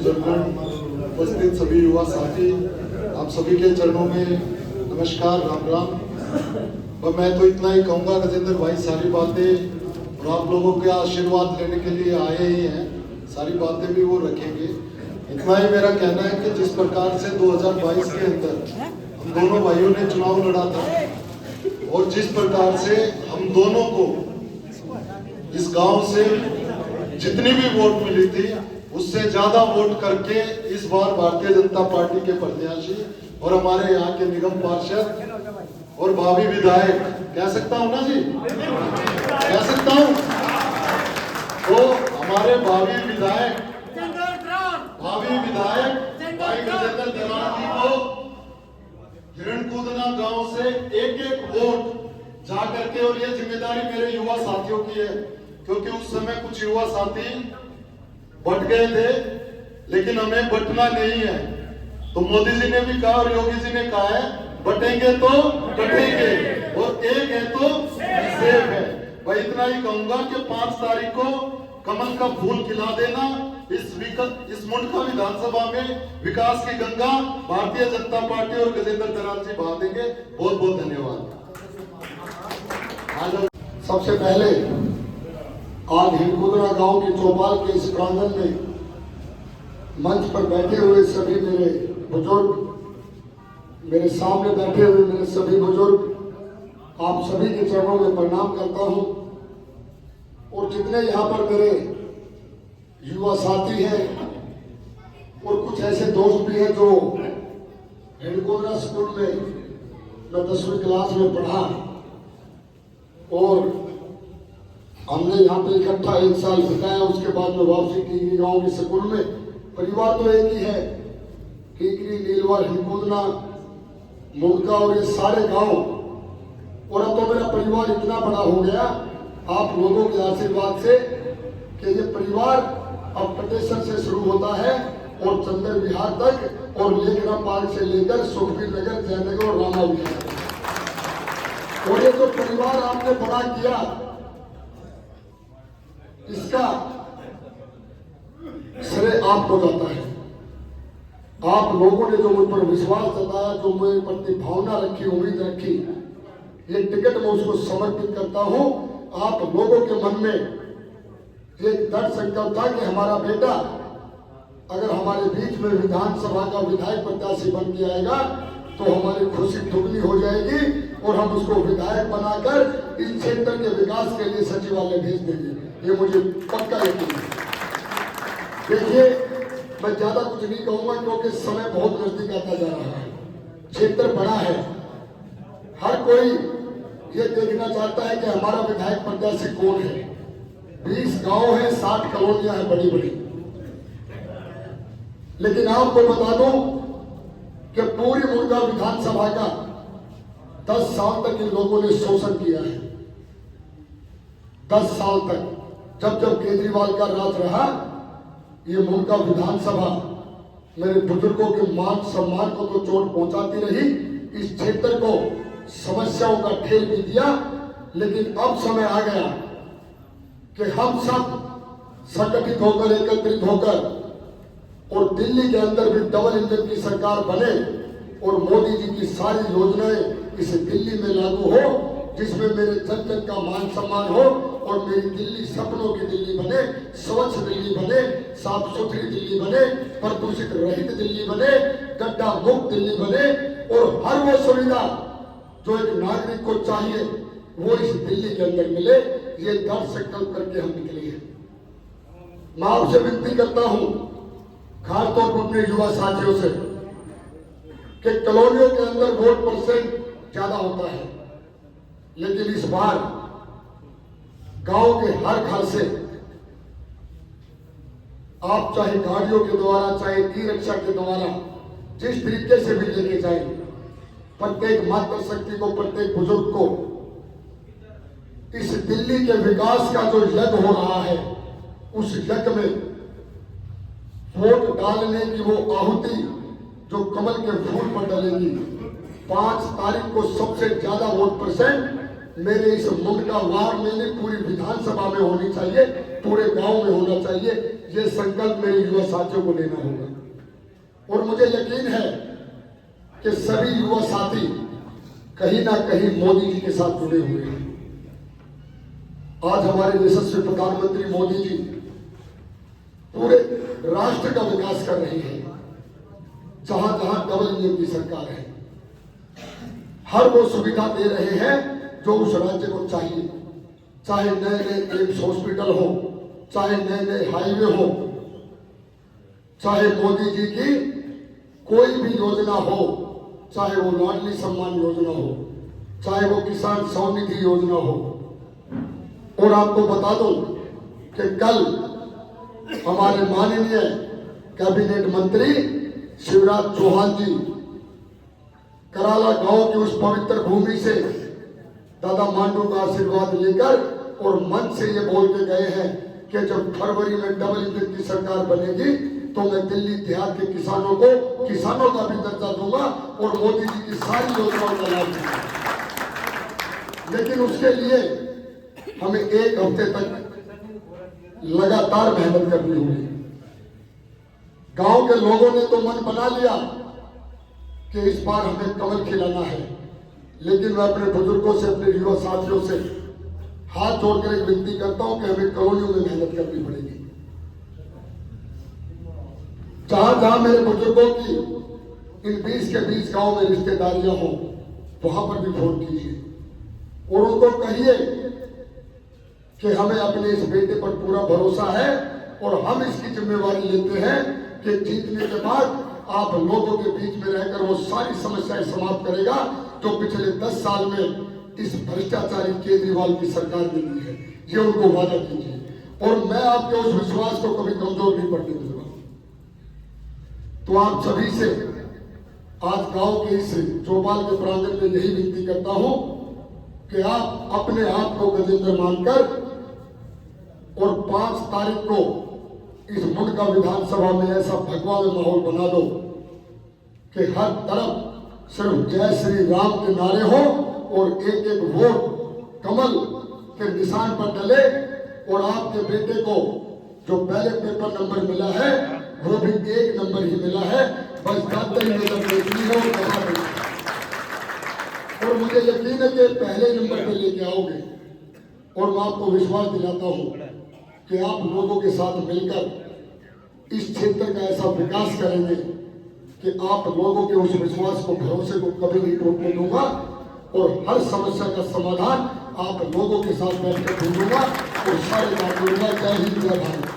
बुजुर्गों, उपस्थित सभी युवा साथी, आप सभी के चरणों में नमस्कार, राम राम। और मैं तो इतना ही कहूँगा, गजेंद्र भाई सारी बातें और आप लोगों के आशीर्वाद लेने के लिए आए ही हैं, सारी बातें भी वो रखेंगे। इतना ही मेरा कहना है कि जिस प्रकार से 2022 के अंदर हम दोनों भाइयों ने चुनाव लड़ा था और जिस प्रकार से हम दोनों को इस गांव से जितनी भी वोट मिली थी उससे ज्यादा वोट करके इस बार भारतीय जनता पार्टी के प्रत्याशी और हमारे यहाँ के निगम पार्षद और भावी विधायक, कह सकता हूँ ना जी, कह सकता हूँ, तो हमारे भावी विधायक भाई गजेंद्र दरार जी को हिरणकूदना गांव से एक एक वोट जा करके, और ये जिम्मेदारी मेरे युवा साथियों की है, क्योंकि उस समय कुछ युवा साथी बट गए थे, लेकिन हमें बटना नहीं है। तो मोदी जी ने भी कहा और योगी जी ने कहा है, बटेंगे तो बटेंगे और एक है तो सेफ है। भाई इतना ही कहूंगा कि 5 तारीख को कमल का फूल खिला देना। इस मुंडका विधानसभा में विकास की गंगा भारतीय जनता पार्टी और गजेंद्र दरार जी बहा देंगे। बहुत बहुत धन्यवाद। सबसे पहले आज हिरणकूदना गांव के चौपाल के इस प्रांगण में मंच पर बैठे हुए सभी मेरे बुजुर्ग, मेरे सामने बैठे हुए मेरे सभी बुजुर्ग, आप सभी के चरणों में प्रणाम करता हूं। और जितने यहाँ पर मेरे युवा साथी हैं और कुछ ऐसे दोस्त भी हैं जो हिरणकूदना स्कूल में मैं 10वीं क्लास में पढ़ा और हमने यहाँ पे इकट्ठा 1 साल बिताया, उसके बाद में वापसी टीकरी गांव के स्कूल में। परिवार तो एक ही है, टीकरी, नीलवर, हिरणकूदना, मुंडका और ये सारे गांव। और अब तो मेरा परिवार इतना बड़ा हो गया आप लोगों के आशीर्वाद से कि ये परिवार अब पटेसर से शुरू होता है और चंदर विहार तक और लेखरा पार्क से लेकर सुखबीर नगर, जयनगर और रामा विहार। और ये जो परिवार आपने बड़ा किया, इसका श्रेय आपको जाता है। आप लोगों ने जो मुझ पर विश्वास जताया, जो मेरे प्रति भावना रखी, उम्मीद रखी, ये टिकट मैं उसको समर्पित करता हूं। आप लोगों के मन में एक दृढ़ संकल्प था कि हमारा बेटा अगर हमारे बीच में विधानसभा का विधायक प्रत्याशी बन के आएगा तो हमारी खुशी दुगनी हो जाएगी और हम उसको विधायक बनाकर इस क्षेत्र के विकास के लिए सचिवालय भेज देंगे। ये मुझे पक्का यकीन है। देखिए, मैं ज्यादा कुछ नहीं कहूंगा क्योंकि समय बहुत नजदीक आता जा रहा है, क्षेत्र बड़ा है, हर कोई ये देखना चाहता है कि हमारा विधायक प्रत्याशी कौन है। 20 गांव है, 60 कॉलोनियां हैं बड़ी बड़ी। लेकिन आपको बता दूं कि पूरी मुंडका विधानसभा का 10 साल तक इन लोगों ने शोषण किया है। 10 साल तक जब जब केजरीवाल का राज रहा, ये मुंडका विधानसभा मेरे बुजुर्गों के मान सम्मान को तो चोट पहुंचाती रही, इस क्षेत्र को समस्याओं का ढेर भी दिया। लेकिन अब समय आ गया कि हम सब संगठित होकर, एकत्रित होकर और दिल्ली के अंदर भी डबल इंजन की सरकार बने और मोदी जी की सारी योजनाएं इस दिल्ली में लागू हो, जिसमें मेरे जन जन का मान सम्मान हो और मेरी दिल्ली सपनों की दिल्ली बने, स्वच्छ दिल्ली बने, साफ सुथरी दिल्ली बने, प्रदूषित रहित दिल्ली बने, गड्ढा मुक्त दिल्ली बने और हर वो सुविधा जो एक नागरिक को चाहिए वो इस दिल्ली के अंदर मिले। ये दृढ़ संकल्प करके हम निकले हैं। मैं आपसे विनती करता हूं, खासतौर पर अपने युवा साथियों से, कि कॉलोनियों के अंदर वोट परसेंट ज्यादा होता है, लेकिन इस बार गांव के हर घर से आप चाहे गाड़ियों के द्वारा, चाहे ई रिक्शा के द्वारा, जिस तरीके से भी लेके जाए, प्रत्येक मातृशक्ति को, प्रत्येक बुजुर्ग को इस दिल्ली के विकास का जो यज्ञ हो रहा है, उस यज्ञ में वोट डालने की वो आहुति जो कमल के फूल पर डलेगी, 5 तारीख को सबसे ज्यादा वोट परसेंट मेरे इस मुंडका वार्ड में नहीं, पूरी विधानसभा में होनी चाहिए, पूरे गांव में होना चाहिए। ये संकल्प मेरे युवा साथियों को लेना होगा। और मुझे यकीन है कि सभी युवा साथी कहीं ना कहीं मोदी जी के साथ जुड़े हुए हैं। आज हमारे यशस्वी प्रधानमंत्री मोदी जी पूरे राष्ट्र का विकास कर रहे हैं। जहां जहां डबल इंजन की सरकार है, हर वो सुविधा दे रहे हैं जो उस राज्य को चाहिए। चाहे नए नए एम्स हॉस्पिटल हो, चाहे नए नए हाईवे हो, चाहे मोदी जी की कोई भी योजना हो, चाहे वो लाडली सम्मान योजना हो, चाहे वो किसान स्वनिधि योजना हो। और आपको बता दूं कि कल हमारे माननीय कैबिनेट मंत्री शिवराज चौहान जी कराला गांव की उस पवित्र भूमि से दादा मांडू का आशीर्वाद लेकर और मन से ये बोल के गए हैं कि जब फरवरी में डबल इंजन की सरकार बनेगी तो मैं दिल्ली देहात के किसानों को किसानों का भी दर्जा दूंगा और मोदी जी की सारी योजनाओं का लाभ दूंगा। लेकिन उसके लिए हमें एक हफ्ते तक लगातार मेहनत करनी होगी। गांव के लोगों ने तो मन बना लिया कि इस बार हमें कमल खिलाना है, लेकिन मैं अपने बुजुर्गों से, अपने युवा साथियों से हाथ जोड़कर एक विनती करता हूं कि हमें कॉलोनियों में मेहनत करनी पड़ेगी। जहां जहां मेरे बुजुर्गों की इन 20 के 20 गांव में रिश्तेदारियां हों, वहां पर भी फोन कीजिए और उनको कहिए कि हमें अपने इस बेटे पर पूरा भरोसा है और हम इसकी जिम्मेवारी लेते हैं कि जीतने के बाद आप लोगों के बीच में रहकर वो सारी समस्याएं समाप्त करेगा जो पिछले 10 साल में इस भ्रष्टाचारी केजरीवाल की सरकार ने दी है। ये उनको वादा कीजिए और मैं आपके उस विश्वास को कभी कमजोर नहीं पड़ने दूंगा। तो आप सभी से आज गांव के इस चौपाल के प्रांगण में यही विनती करता हूं कि आप अपने आप को गजेंद्र मानकर और 5 तारीख को इस मुंडका विधानसभा में ऐसा भगवा में माहौल बना दो कि हर तरफ सिर्फ जय श्री राम के नारे हो और एक एक वोट कमल के निशान पर डले और आपके बेटे को जो पहले पेपर नंबर मिला है वो भी 1 नंबर ही मिला है। बस ज्यादा ही नजर देखनी हो और मुझे यकीन है कि पहले नंबर पे लेके आओगे और मैं आपको विश्वास दिलाता हूं कि आप लोगों के साथ मिलकर इस क्षेत्र का ऐसा विकास करेंगे कि आप लोगों के उस विश्वास को, भरोसे को कभी नहीं टूटने दूंगा और हर समस्या का समाधान आप लोगों के साथ बैठकर ढूंढूंगा और सारे काम करूंगा। जय हिंद, जय भारत।